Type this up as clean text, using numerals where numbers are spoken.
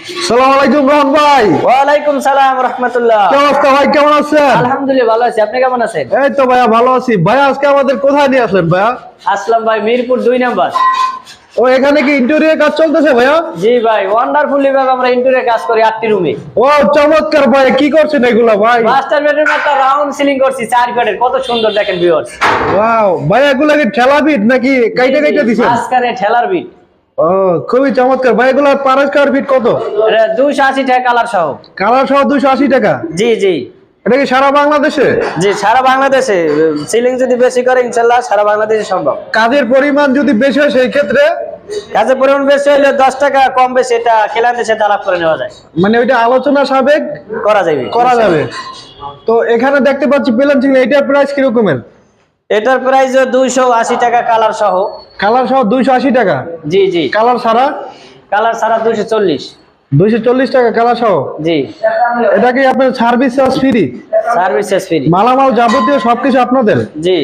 সালাম আলাইকুম রহমান ভাই। ওয়ালাইকুম সালাম রাহমাতুল্লাহ। কি অবস্থা ভাই, কেমন আছেন? আলহামদুলিল্লাহ ভালো আছি, আপনি কেমন আছেন? এই তো ভাইয়া ভালো আছি। ভাইয়া আজকে আমাদের কোথায় নিয়ে আসলেন ভাইয়া? আসলাম ভাই মিরপুর 2 নাম্বার। ও এখানে কি ইন্টেরিয়র কাজ চলতেছে ভাইয়া? জি ভাই, ওয়ান্ডারফুলি ভাবে আমরা ইন্টেরিয়র কাজ করি 8টি রুমে। ও চমৎকার ভাই, কি করছেন এগুলা ভাই? মাস্টার বেডরুমে একটা রাউন্ড সিলিং করছি 4 কাঠের, কত সুন্দর দেখেন ভিউয়ার্স। ওয়াও ভাই, এগুলা কি ঠেলা বিট নাকি কাইটা কাইটা দিছেন? মাঝখানে ঠেলার বিট। ও খুবই চমৎকার ভাই। এগুলা পার স্কয়ার ফিট কত? এটা 280 টাকা কালার সহ। কালার সহ 280 টাকা। জি জি এটা কি সারা বাংলাদেশে? জি, সারা বাংলাদেশে। সিলিং যদি বেশি করে ইনশাআল্লাহ সারা বাংলাদেশে সম্ভব। কাজের পরিমাণ যদি বেশি হয় সেই ক্ষেত্রে? কাজের পরিমাণ বেশি হলে 10 টাকা কম বেশি এটা ক্লায়েন্টের সাথে আলাপ করে নেওয়া যায়, মানে ওইটা আলোচনা সাবেক করা যাবে। করা যাবে। তো এখানে দেখতে পাচ্ছি প্লেন সিলিং, এটার প্রাইস কি রকমের? এটার প্রাইস 280 টাকা কালার সহ। কালার সহ 280 টাকা? জি জি। কালার ছাড়া? কালার ছাড়া 240। 240 টাকা কালার সহ। জি। এটা কি আপনার service charge free? Service charge free. মালামাল যাবতীয় সবকিছু আপনাদের? জি।